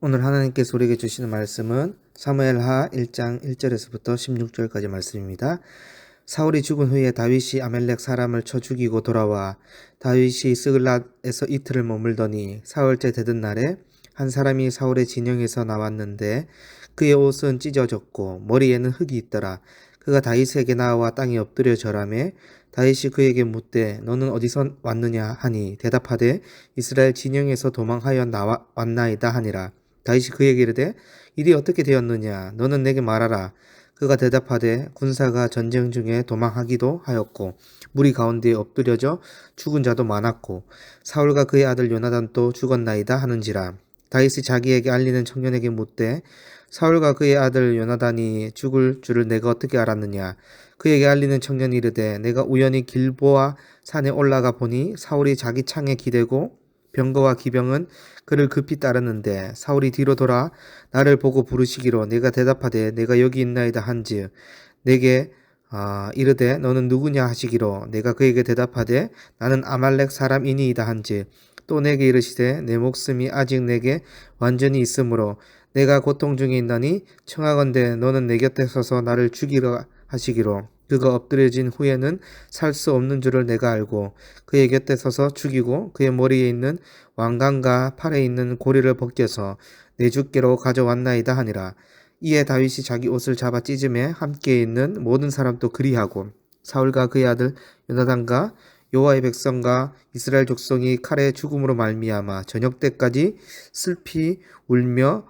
오늘 하나님께서 우리에게 주시는 말씀은 사무엘하 1장 1절에서부터 16절까지 말씀입니다. 사울이 죽은 후에 다윗이 아멜렉 사람을 쳐 죽이고 돌아와 다윗이 스글랏에서 이틀을 머물더니 사흘째 되던 날에 한 사람이 사울의 진영에서 나왔는데 그의 옷은 찢어졌고 머리에는 흙이 있더라. 그가 다윗에게 나와 땅에 엎드려 절하매 다윗이 그에게 묻되 너는 어디서 왔느냐 하니 대답하되 이스라엘 진영에서 도망하여 왔나이다 하니라. 다윗이 그에게 이르되 일이 어떻게 되었느냐 너는 내게 말하라. 그가 대답하되 군사가 전쟁 중에 도망하기도 하였고 무리 가운데에 엎드려져 죽은 자도 많았고 사울과 그의 아들 요나단도 죽었나이다 하는지라. 다윗이 자기에게 알리는 청년에게 묻되 사울과 그의 아들 요나단이 죽을 줄을 내가 어떻게 알았느냐. 그에게 알리는 청년이 이르되 내가 우연히 길보아 산에 올라가 보니 사울이 자기 창에 기대고 병거와 기병은 그를 급히 따르는데 사울이 뒤로 돌아 나를 보고 부르시기로 내가 대답하되 내가 여기 있나이다 한즉 내게 이르되 너는 누구냐 하시기로 내가 그에게 대답하되 나는 아말렉 사람이니이다 한즉 또 내게 이르시되 내 목숨이 아직 내게 완전히 있으므로 내가 고통 중에 있나니 청하건대 너는 내 곁에 서서 나를 죽이라 하시기로 그가 엎드려진 후에는 살 수 없는 줄을 내가 알고 그의 곁에 서서 죽이고 그의 머리에 있는 왕관과 팔에 있는 고리를 벗겨서 내 주께로 가져왔나이다 하니라. 이에 다윗이 자기 옷을 잡아 찢음에 함께 있는 모든 사람도 그리하고 사울과 그의 아들 요나단과 여호와의 백성과 이스라엘 족속이 칼의 죽음으로 말미암아 저녁 때까지 슬피 울며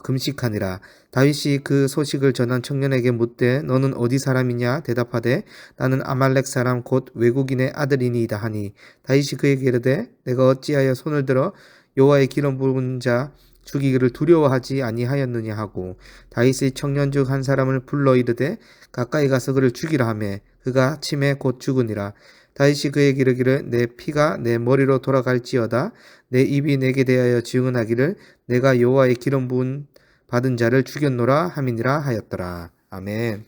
금식하니라. 다윗이 그 소식을 전한 청년에게 묻되 너는 어디 사람이냐 대답하되 나는 아말렉 사람 곧 외국인의 아들이니이다 하니 다윗이 그에게 이르되 내가 어찌하여 손을 들어 여호와의 기름 부은 자 죽이기를 두려워하지 아니하였느냐 하고 다윗의 청년 중 한 사람을 불러 이르되 가까이 가서 그를 죽이라 하매 그가 침에 곧 죽으니라. 다윗이 그에게 이르기를 내 피가 내 머리로 돌아갈지어다 내 입이 내게 대하여 증언하기를 내가 여호와의 기름 부은 받은 자를 죽였노라 함이니라 하였더라. 아멘.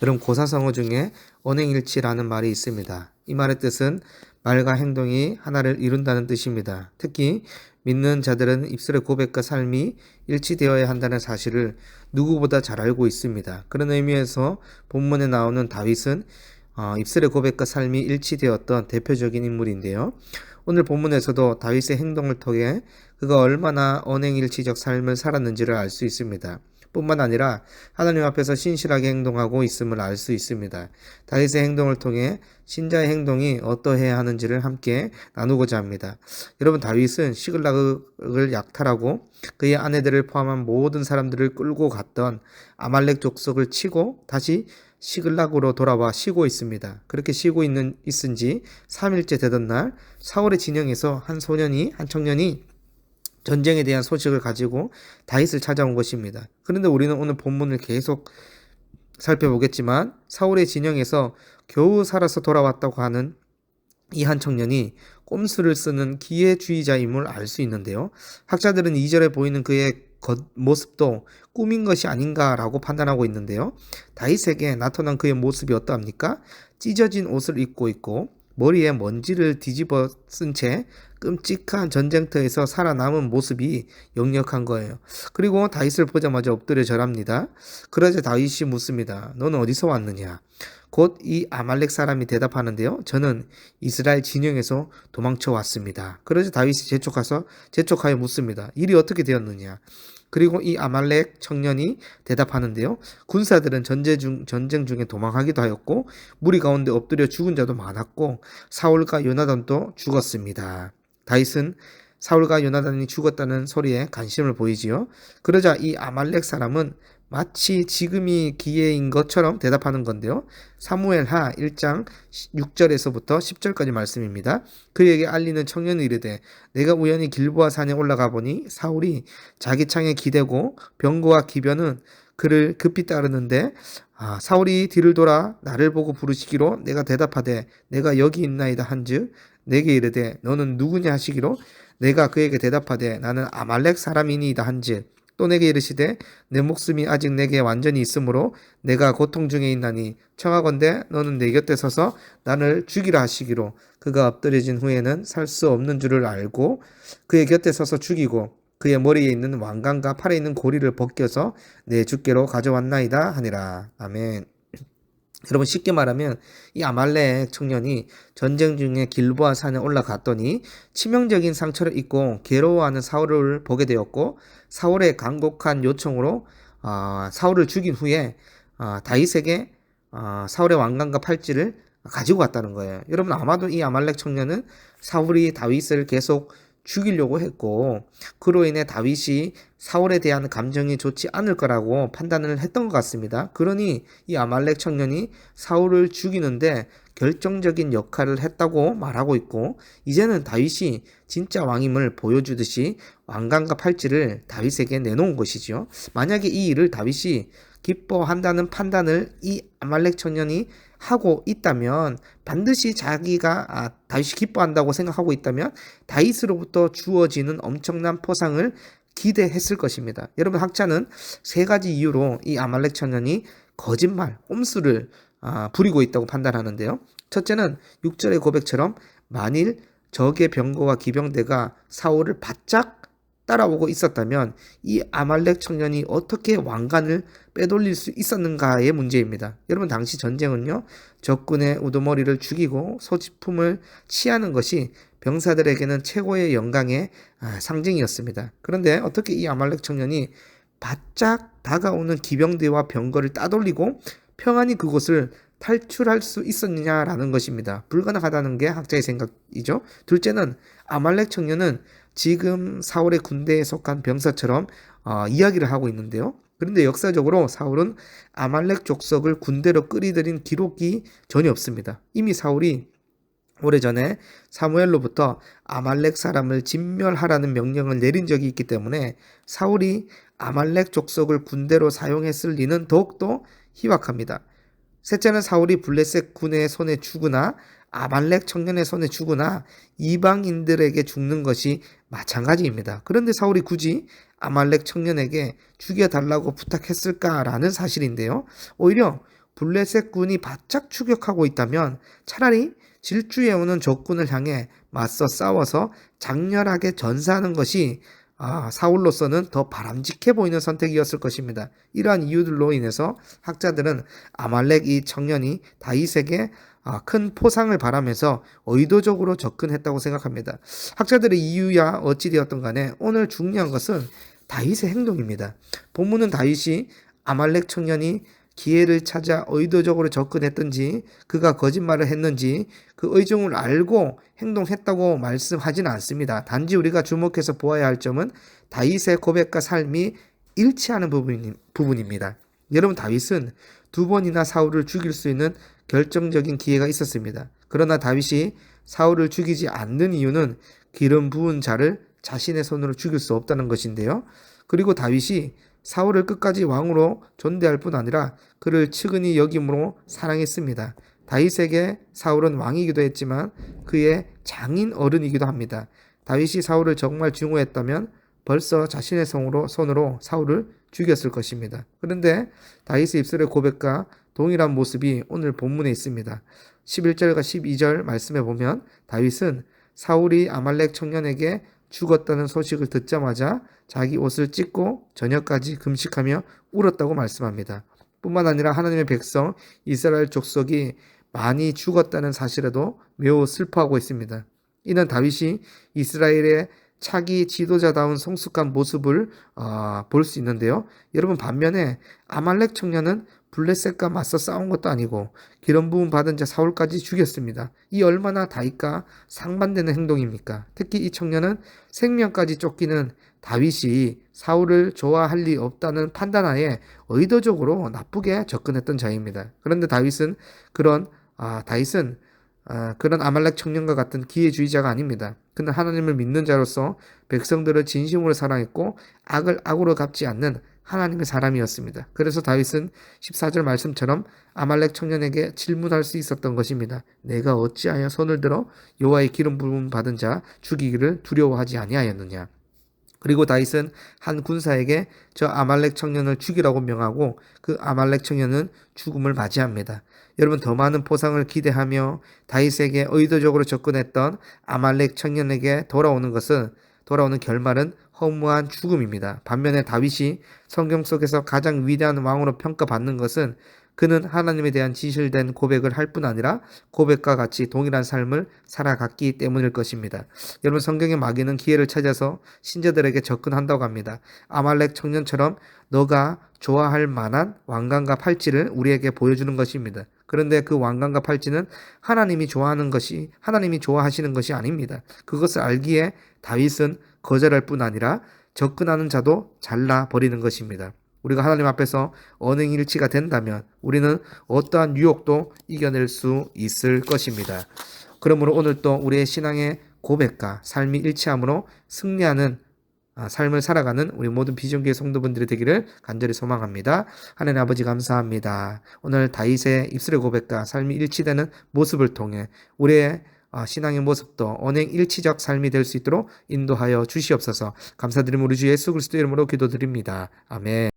여러분 고사성어 중에 언행일치라는 말이 있습니다. 이 말의 뜻은 말과 행동이 하나를 이룬다는 뜻입니다. 특히 믿는 자들은 입술의 고백과 삶이 일치되어야 한다는 사실을 누구보다 잘 알고 있습니다. 그런 의미에서 본문에 나오는 다윗은 입술의 고백과 삶이 일치되었던 대표적인 인물인데요. 오늘 본문에서도 다윗의 행동을 통해 그가 얼마나 언행일치적 삶을 살았는지를 알 수 있습니다. 뿐만 아니라 하나님 앞에서 신실하게 행동하고 있음을 알 수 있습니다. 다윗의 행동을 통해 신자의 행동이 어떠해야 하는지를 함께 나누고자 합니다. 여러분 다윗은 시글락을 약탈하고 그의 아내들을 포함한 모든 사람들을 끌고 갔던 아말렉 족속을 치고 다시 시글락으로 돌아와 쉬고 있습니다. 그렇게 쉬고 있은 지 3일째 되던 날 사울의 진영에서 한 청년이 전쟁에 대한 소식을 가지고 다윗을 찾아온 것입니다. 그런데 우리는 오늘 본문을 계속 살펴보겠지만 사울의 진영에서 겨우 살아서 돌아왔다고 하는 이 한 청년이 꼼수를 쓰는 기회주의자임을 알 수 있는데요. 학자들은 2절에 보이는 그의 겉모습도 꾸민 것이 아닌가라고 판단하고 있는데요. 다윗에게 나타난 그의 모습이 어떠합니까? 찢어진 옷을 입고 있고 머리에 먼지를 뒤집어 쓴 채 끔찍한 전쟁터에서 살아남은 모습이 역력한 거예요. 그리고 다윗을 보자마자 엎드려 절합니다. 그러자 다윗이 묻습니다. 너는 어디서 왔느냐? 곧 이 아말렉 사람이 대답하는데요. 저는 이스라엘 진영에서 도망쳐 왔습니다. 그러자 다윗이 재촉하여 묻습니다. 일이 어떻게 되었느냐? 그리고 이 아말렉 청년이 대답하는데요. 군사들은 전쟁 중에 도망하기도 하였고 무리 가운데 엎드려 죽은 자도 많았고 사울과 요나단도 죽었습니다. 다윗은 사울과 요나단이 죽었다는 소리에 관심을 보이지요. 그러자 이 아말렉 사람은 마치 지금이 기회인 것처럼 대답하는 건데요. 사무엘하 1장 6절에서부터 10절까지 말씀입니다. 그에게 알리는 청년이 이르되 내가 우연히 길보아 산에 올라가 보니 사울이 자기 창에 기대고 병거와 기변은 그를 급히 따르는데 사울이 뒤를 돌아 나를 보고 부르시기로 내가 대답하되 내가 여기 있나이다 한즉 내게 이르되 너는 누구냐 하시기로 내가 그에게 대답하되 나는 아말렉 사람이니이다 한즉 또 내게 이르시되 내 목숨이 아직 내게 완전히 있으므로 내가 고통 중에 있나니 청하건대 너는 내 곁에 서서 나를 죽이라 하시기로 그가 엎드려진 후에는 살 수 없는 줄을 알고 그의 곁에 서서 죽이고 그의 머리에 있는 왕관과 팔에 있는 고리를 벗겨서 내 주께로 가져왔나이다 하니라. 아멘. 여러분 쉽게 말하면 이 아말렉 청년이 전쟁 중에 길보아 산에 올라갔더니 치명적인 상처를 입고 괴로워하는 사울을 보게 되었고 사울의 간곡한 요청으로 사울을 죽인 후에 다윗에게 사울의 왕관과 팔찌를 가지고 갔다는 거예요. 여러분 아마도 이 아말렉 청년은 사울이 다윗을 계속 죽이려고 했고 그로 인해 다윗이 사울에 대한 감정이 좋지 않을 거라고 판단을 했던 것 같습니다. 그러니 이 아말렉 청년이 사울을 죽이는데 결정적인 역할을 했다고 말하고 있고 이제는 다윗이 진짜 왕임을 보여주듯이 왕관과 팔찌를 다윗에게 내놓은 것이죠. 만약에 이 일을 다윗이 기뻐한다는 판단을 이 아말렉 청년이 하고 있다면 반드시 자기가 다윗이 기뻐한다고 생각하고 있다면 다윗으로부터 주어지는 엄청난 포상을 기대했을 것입니다. 여러분 학자는 세 가지 이유로 이 아말렉 청년이 거짓말, 꼼수를 부리고 있다고 판단하는데요. 첫째는 6절의 고백처럼 만일 적의 병거와 기병대가 사울을 바짝 따라오고 있었다면 이 아말렉 청년이 어떻게 왕관을 빼돌릴 수 있었는가의 문제입니다. 여러분 당시 전쟁은요 적군의 우두머리를 죽이고 소지품을 취하는 것이 병사들에게는 최고의 영광의 상징이었습니다. 그런데 어떻게 이 아말렉 청년이 바짝 다가오는 기병대와 병거를 따돌리고 평안히 그곳을 탈출할 수 있었느냐라는 것입니다. 불가능하다는 게 학자의 생각이죠. 둘째는 아말렉 청년은 지금 사울의 군대에 속한 병사처럼 이야기를 하고 있는데요. 그런데 역사적으로 사울은 아말렉 족속을 군대로 끌이들인 기록이 전혀 없습니다. 이미 사울이 오래전에 사무엘로부터 아말렉 사람을 진멸하라는 명령을 내린 적이 있기 때문에 사울이 아말렉 족속을 군대로 사용했을 리는 더욱더 희박합니다. 셋째는 사울이 블레셋 군의 손에 죽으나 아말렉 청년의 손에 죽으나 이방인들에게 죽는 것이 마찬가지입니다. 그런데 사울이 굳이 아말렉 청년에게 죽여달라고 부탁했을까라는 사실인데요. 오히려 블레셋 군이 바짝 추격하고 있다면 차라리 질주해오는 적군을 향해 맞서 싸워서 장렬하게 전사하는 것이 사울로서는 더 바람직해 보이는 선택이었을 것입니다. 이러한 이유들로 인해서 학자들은 아말렉 이 청년이 다윗에게 큰 포상을 바라면서 의도적으로 접근했다고 생각합니다. 학자들의 이유야 어찌되었든 간에 오늘 중요한 것은 다윗의 행동입니다. 본문은 다윗이 아말렉 청년이 기회를 찾아 의도적으로 접근했든지 그가 거짓말을 했는지 그 의중을 알고 행동했다고 말씀하지는 않습니다. 단지 우리가 주목해서 보아야 할 점은 다윗의 고백과 삶이 일치하는 부분입니다. 여러분 다윗은 두 번이나 사울을 죽일 수 있는 결정적인 기회가 있었습니다. 그러나 다윗이 사울을 죽이지 않는 이유는 기름 부은 자를 자신의 손으로 죽일 수 없다는 것인데요. 그리고 다윗이 사울을 끝까지 왕으로 존대할 뿐 아니라 그를 측은히 여김으로 사랑했습니다. 다윗에게 사울은 왕이기도 했지만 그의 장인 어른이기도 합니다. 다윗이 사울을 정말 증오했다면 벌써 자신의 손으로 사울을 죽였을 것입니다. 그런데 다윗의 입술의 고백과 동일한 모습이 오늘 본문에 있습니다. 11절과 12절 말씀에 보면 다윗은 사울이 아말렉 청년에게 죽었다는 소식을 듣자마자 자기 옷을 찢고 저녁까지 금식하며 울었다고 말씀합니다. 뿐만 아니라 하나님의 백성 이스라엘 족속이 많이 죽었다는 사실에도 매우 슬퍼하고 있습니다. 이는 다윗이 이스라엘의 차기 지도자다운 성숙한 모습을 볼 수 있는데요. 여러분 반면에 아말렉 청년은 블레셋과 맞서 싸운 것도 아니고 기름 부음 받은 자 사울까지 죽였습니다. 이 얼마나 다윗과 상반되는 행동입니까? 특히 이 청년은 생명까지 쫓기는 다윗이 사울을 좋아할 리 없다는 판단하에 의도적으로 나쁘게 접근했던 자입니다. 그런데 다윗은 그런 아말렉 청년과 같은 기회주의자가 아닙니다. 그는 하나님을 믿는 자로서 백성들을 진심으로 사랑했고 악을 악으로 갚지 않는 하나님의 사람이었습니다. 그래서 다윗은 14절 말씀처럼 아말렉 청년에게 질문할 수 있었던 것입니다. 내가 어찌하여 손을 들어 여호와의 기름 부음 받은 자 죽이기를 두려워하지 아니하였느냐. 그리고 다윗은 한 군사에게 저 아말렉 청년을 죽이라고 명하고 그 아말렉 청년은 죽음을 맞이합니다. 여러분 더 많은 포상을 기대하며 다윗에게 의도적으로 접근했던 아말렉 청년에게 돌아오는 결말은 허무한 죽음입니다. 반면에 다윗이 성경 속에서 가장 위대한 왕으로 평가받는 것은 그는 하나님에 대한 진실된 고백을 할 뿐 아니라 고백과 같이 동일한 삶을 살아갔기 때문일 것입니다. 여러분, 성경의 마귀는 기회를 찾아서 신자들에게 접근한다고 합니다. 아말렉 청년처럼 너가 좋아할 만한 왕관과 팔찌를 우리에게 보여주는 것입니다. 그런데 그 왕관과 팔찌는 하나님이 좋아하시는 것이 아닙니다. 그것을 알기에 다윗은 거절할 뿐 아니라 접근하는 자도 잘라버리는 것입니다. 우리가 하나님 앞에서 언행일치가 된다면 우리는 어떠한 유혹도 이겨낼 수 있을 것입니다. 그러므로 오늘 또 우리의 신앙의 고백과 삶이 일치함으로 승리하는 삶을 살아가는 우리 모든 비전교회 성도분들이 되기를 간절히 소망합니다. 하나님 아버지 감사합니다. 오늘 다윗의 입술의 고백과 삶이 일치되는 모습을 통해 우리의 신앙의 모습도 언행 일치적 삶이 될 수 있도록 인도하여 주시옵소서. 감사드리며 우리 주 예수 그리스도 이름으로 기도드립니다. 아멘.